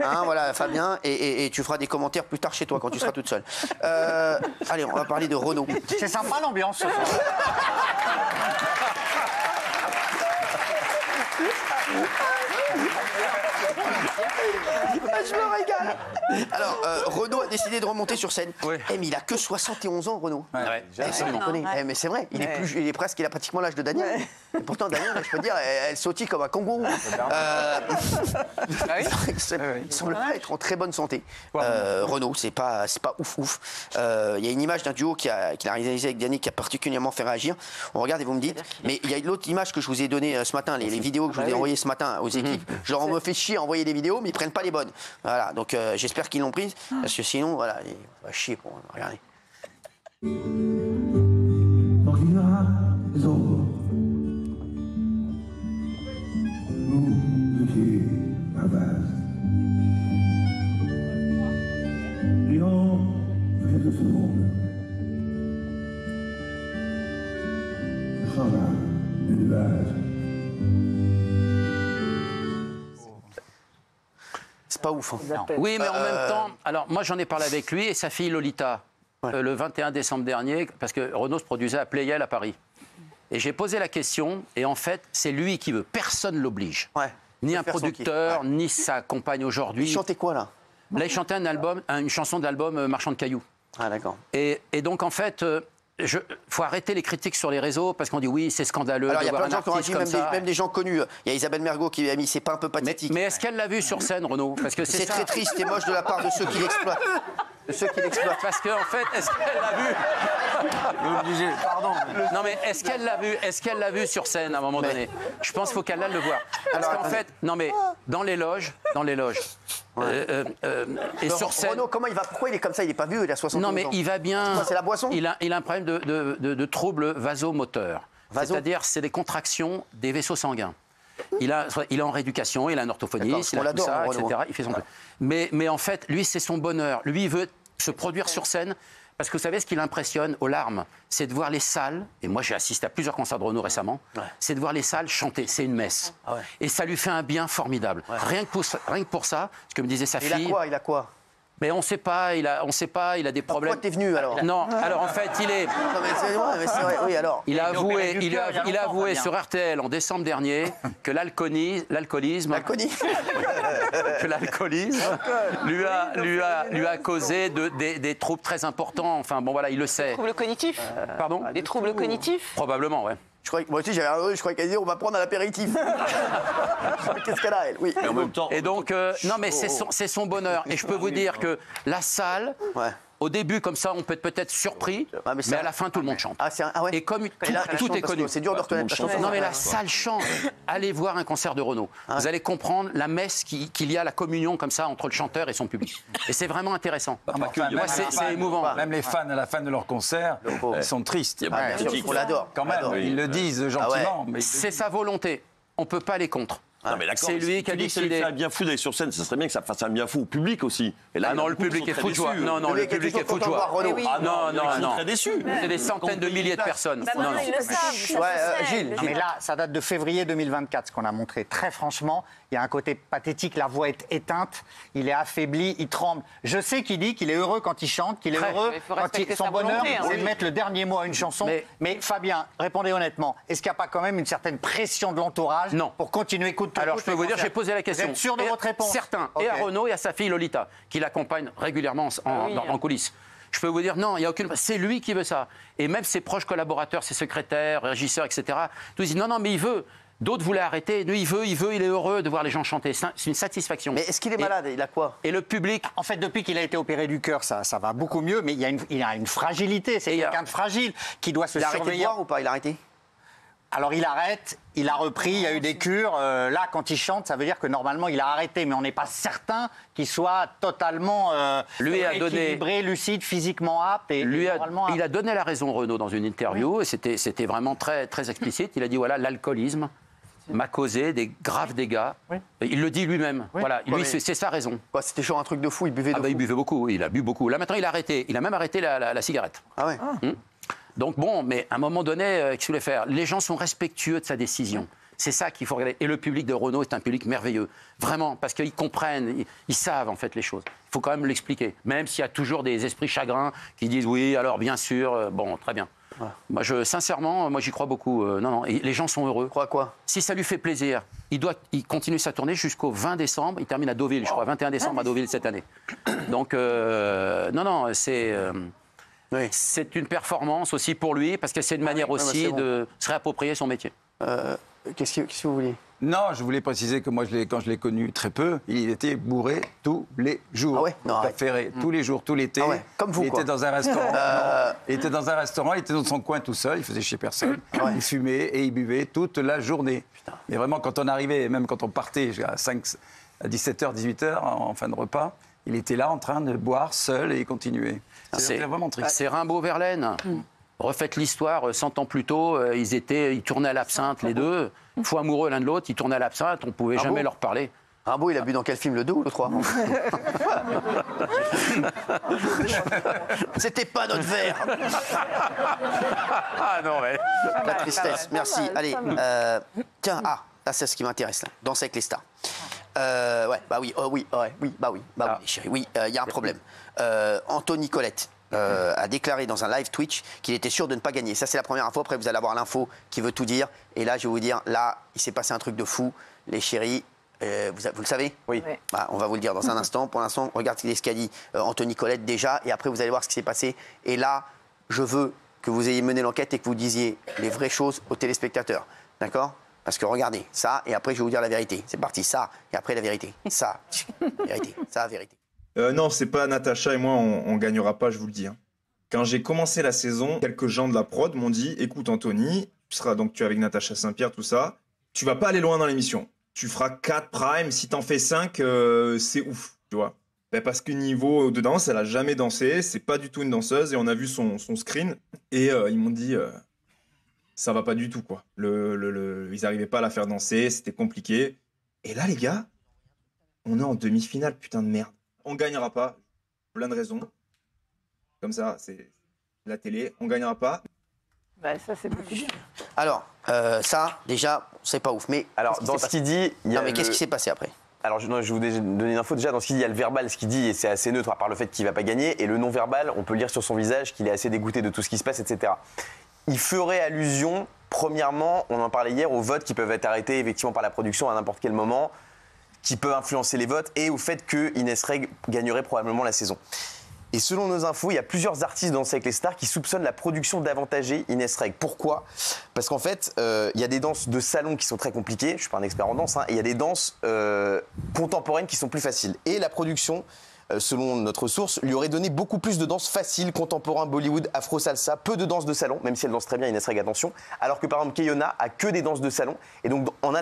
Hein, voilà, Fabien, et tu feras des commentaires plus tard chez toi quand tu seras toute seule. Allez, on va parler de Renault. C'est sympa l'ambiance ce soir. Je me régale. Alors, Renault a décidé de remonter sur scène. Oui. Eh, mais il a que 71 ans, Renault. Ouais, Sans déconner. Eh, mais c'est vrai, il est pratiquement l'âge de Daniel. Et pourtant, Daniel, je peux dire, elle sautille comme un kangourou. Il semble pas être en très bonne santé. Renault, c'est pas ouf. Il y a une image d'un duo qu'il a réalisé avec Daniel qui a particulièrement fait réagir. On regarde et vous me dites. Mais il y a l'autre image que je vous ai donnée ce matin, les vidéos que je vous ai envoyées ce matin aux équipes. Genre, on me fait chier à envoyer des vidéos, mais ils prennent pas les bonnes. Voilà, donc j'espère qu'ils l'ont prise, parce que sinon, voilà, il va chier pour regarder. C'est pas ouf. Hein. Oui, mais en même temps, alors moi j'en ai parlé avec lui et sa fille Lolita, le 21 décembre dernier, parce que Renault se produisait à Pleyel à Paris. Et j'ai posé la question, et en fait, c'est lui qui veut. Personne ne l'oblige. Ouais. Ni un producteur, ni sa compagne aujourd'hui. Il chantait quoi, là? Là, il chantait une chanson de l'album Marchand de cailloux. Ah, d'accord. Et donc, en fait, faut arrêter les critiques sur les réseaux, parce qu'on dit oui, c'est scandaleux. Alors, il y a de voir plein de gens qui ont artiste dit, comme ça. même des gens connus. Il y a Isabelle Mergo qui lui a mis, c'est pas un peu pathétique. Mais est-ce qu'elle l'a vu sur scène, Renaud? Parce que c'est très triste et moche de la part de ceux qui l'exploitent. Parce qu'en fait, est-ce qu'elle l'a vu? Obligé, pardon. Non, mais est-ce qu'elle l'a vu sur scène à un moment donné? Je pense qu'il faut qu'elle aille le voir. Parce qu'en fait, non mais dans les loges, et sur scène. Renaud, pourquoi il est comme ça? Il est pas vieux, il a 60 ans. Non, mais il va bien. C'est la boisson. Il a un problème de troubles vasomoteurs. C'est-à-dire, c'est des contractions des vaisseaux sanguins. Il est en rééducation, il a un orthophoniste, il a tout ça, etc. Il fait son truc. Mais en fait, lui, c'est son bonheur. Lui, il veut se produire sur scène. Parce que vous savez, ce qui l'impressionne aux larmes, c'est de voir les salles, et moi j'ai assisté à plusieurs concerts de Renaud récemment, c'est de voir les salles chanter, c'est une messe. Ah ouais. Et ça lui fait un bien formidable. Ouais. Rien que pour ça, ce que me disait sa fille... Il a quoi? Mais on ne sait pas, il a des problèmes. Pourquoi t'es venu alors? Non, alors en fait, il est... Non mais c'est vrai, oui alors. Il a avoué sur RTL en décembre dernier que l'alcoolisme lui a causé des troubles très importants. Enfin bon voilà, il le sait. Des troubles cognitifs? Pardon? Des troubles cognitifs? Probablement, ouais. Moi aussi, je croyais qu'elle disait on va prendre à l'apéritif. Qu'est-ce qu'elle a, elle? Oui. Mais en même temps. Et donc, non, mais c'est son bonheur. Et je peux vous dire que la salle, au début, comme ça, on peut être peut-être surpris, mais à la fin, tout le monde chante. Ouais. Et comme tout est connu. C'est dur de reconnaître la chanson. Non, mais la salle chante. Allez voir un concert de Renaud. Vous allez comprendre la messe qu'il y a, la communion comme ça entre le chanteur et son public. Et c'est vraiment intéressant. Moi, c'est émouvant. Même les fans, à la fin de leur concert, ils sont tristes. On l'adore. Quand même, ils le disent gentiment. C'est sa volonté. On ne peut pas aller contre. Non, mais d'accord. C'est lui qui a décidé. Ça lui décidé. fait un bien fou d'aller sur scène. Ça serait bien que ça fasse un bien fou au public aussi. Et là, non, le public est fou de joie. Non, le public est fou de joie. Non. Très déçu. C'est des centaines de milliers de personnes. Non, ils le savent. Gilles. Mais là, ça date de février 2024, ce qu'on a montré. Très franchement, il y a un côté pathétique, la voix est éteinte, il est affaibli, il tremble. Je sais qu'il dit qu'il est heureux quand il chante, qu'il est heureux quand son bonheur, c'est de mettre le dernier mot à une chanson. Mais Fabien, répondez honnêtement, est-ce qu'il n'y a pas quand même une certaine pression de l'entourage pour continuer coûte que coûte? Alors, je peux vous dire, j'ai posé la question. Vous êtes sûr de votre réponse? Certains. Et à Renaud et à sa fille Lolita, qui l'accompagne régulièrement en coulisses. Je peux vous dire, non, il n'y a aucune... C'est lui qui veut ça. Et même ses proches collaborateurs, ses secrétaires, régisseurs, etc., tous disent, non, mais il veut. D'autres voulaient arrêter. Lui, il est heureux de voir les gens chanter. C'est une satisfaction. Mais est-ce qu'il est malade? Il a quoi? Et le public... En fait, depuis qu'il a été opéré du cœur, ça va beaucoup mieux, mais il a une fragilité. C'est quelqu'un de fragile qui doit se surveiller. Il a arrêté de boire ou pas? Il a arrêté? Alors il arrête, il a repris, il y a eu des cures. Là, quand il chante, ça veut dire que normalement il a arrêté, mais on n'est pas certain qu'il soit totalement équilibré, lucide, physiquement apte. Et il a donné la raison, Renaud, dans une interview, et c'était vraiment très, très explicite. Il a dit, voilà, l'alcoolisme m'a causé des graves dégâts. Oui. Il le dit lui-même. Oui. Voilà, lui, c'est sa raison. C'était genre un truc de fou, il buvait de fou. Il buvait beaucoup, il a bu beaucoup. Là, maintenant, il a arrêté. Il a même arrêté la cigarette. Ah ouais. Donc bon, mais à un moment donné, qu'est-ce qu'il voulait faire? Les gens sont respectueux de sa décision. C'est ça qu'il faut regarder. Et le public de Renault est un public merveilleux. Vraiment, parce qu'ils comprennent, ils savent en fait les choses. Il faut quand même l'expliquer. Même s'il y a toujours des esprits chagrins qui disent oui, alors bien sûr, bon, très bien. Voilà. Moi, sincèrement, j'y crois beaucoup. Non, et les gens sont heureux. Crois quoi? Si ça lui fait plaisir, il continue sa tournée jusqu'au 20 décembre. Il termine à Deauville, je crois, 21 décembre à Deauville cette année. Donc, c'est une performance aussi pour lui, parce que c'est une manière aussi de se réapproprier son métier. Qu'est-ce que vous voulez? Non, je voulais préciser que moi, quand je l'ai connu très peu, il était bourré tous les jours. Ah ouais? Non, Ferré, tous les jours, tout l'été. Ah ouais, comme vous, il était dans un restaurant. Il était dans un restaurant, il était dans son coin tout seul, il faisait chier personne. Il fumait et il buvait toute la journée. Putain. Mais vraiment, quand on arrivait, même quand on partait à 17h, 18h, en fin de repas, il était là en train de boire seul et il continuait. C'est vraiment triste. C'est Rimbaud-Verlaine. Refaites l'histoire, 100 ans plus tôt, ils tournaient à l'absinthe, les deux. Fous amoureux l'un de l'autre, ils tournaient à l'absinthe, on ne pouvait jamais leur parler. Rimbaud, il a bu dans quel film, le 2 ou le 3? C'était pas notre verre. Ah non, mais... La tristesse, merci. Allez, tiens, là, c'est ce qui m'intéresse, là. Danser avec les stars. Oui, chérie, oui, il y a un problème. Anthony Colette a déclaré dans un live Twitch qu'il était sûr de ne pas gagner. Ça, c'est la première info. Après, vous allez avoir l'info qui veut tout dire. Et là, je vais vous dire, là, il s'est passé un truc de fou. Les chéris, vous le savez? Oui. On va vous le dire dans un instant. Pour l'instant, regardez ce qu'a dit Anthony Colette déjà. Et après, vous allez voir ce qui s'est passé. Et là, je veux que vous ayez mené l'enquête et que vous disiez les vraies choses aux téléspectateurs. D'accord? Parce que regardez, ça, et après, je vais vous dire la vérité. C'est parti, ça, et après, la vérité. Ça, vérité, ça, vérité. Non, c'est pas Natacha et moi, on gagnera pas, je vous le dis. Hein. Quand j'ai commencé la saison, quelques gens de la prod m'ont dit, écoute Anthony, tu es avec Natacha Saint-Pierre, tout ça, tu vas pas aller loin dans l'émission. Tu feras 4 primes, si t'en fais 5, c'est ouf, tu vois. Parce que niveau de danse, elle a jamais dansé, c'est pas du tout une danseuse, et on a vu son screen, et ils m'ont dit, ça va pas du tout, quoi. Ils arrivaient pas à la faire danser, c'était compliqué. Et là, les gars, on est en demi-finale, putain de merde. On gagnera pas, plein de raisons. Comme ça, c'est la télé, on gagnera pas. Ça, c'est possible. Alors, ça, déjà, c'est pas ouf. Mais alors, dans ce qu'il dit... mais qu'est-ce qui s'est passé après? Alors, je vais vous donner une info. Déjà, dans ce qu'il dit, il y a le verbal, ce qu'il dit, et c'est assez neutre, à part le fait qu'il ne va pas gagner. Et le non-verbal, on peut lire sur son visage qu'il est assez dégoûté de tout ce qui se passe, etc. Il ferait allusion, premièrement, on en parlait hier, aux votes qui peuvent être arrêtés effectivement par la production à n'importe quel moment, qui peut influencer les votes, et au fait que Inès Reg gagnerait probablement la saison. Et selon nos infos, il y a plusieurs artistes dans Danser avec les stars qui soupçonnent la production d'avantager Inès Reg. Pourquoi? Parce qu'en fait, il y a des danses de salon qui sont très compliquées, je ne suis pas un expert en danse, et il y a des danses contemporaines qui sont plus faciles. Et la production, selon notre source, lui aurait donné beaucoup plus de danses faciles, contemporains, Bollywood, afro, salsa, peu de danses de salon, même si elle danse très bien, Inès Reg, attention, alors que par exemple Keyona a que des danses de salon, et donc en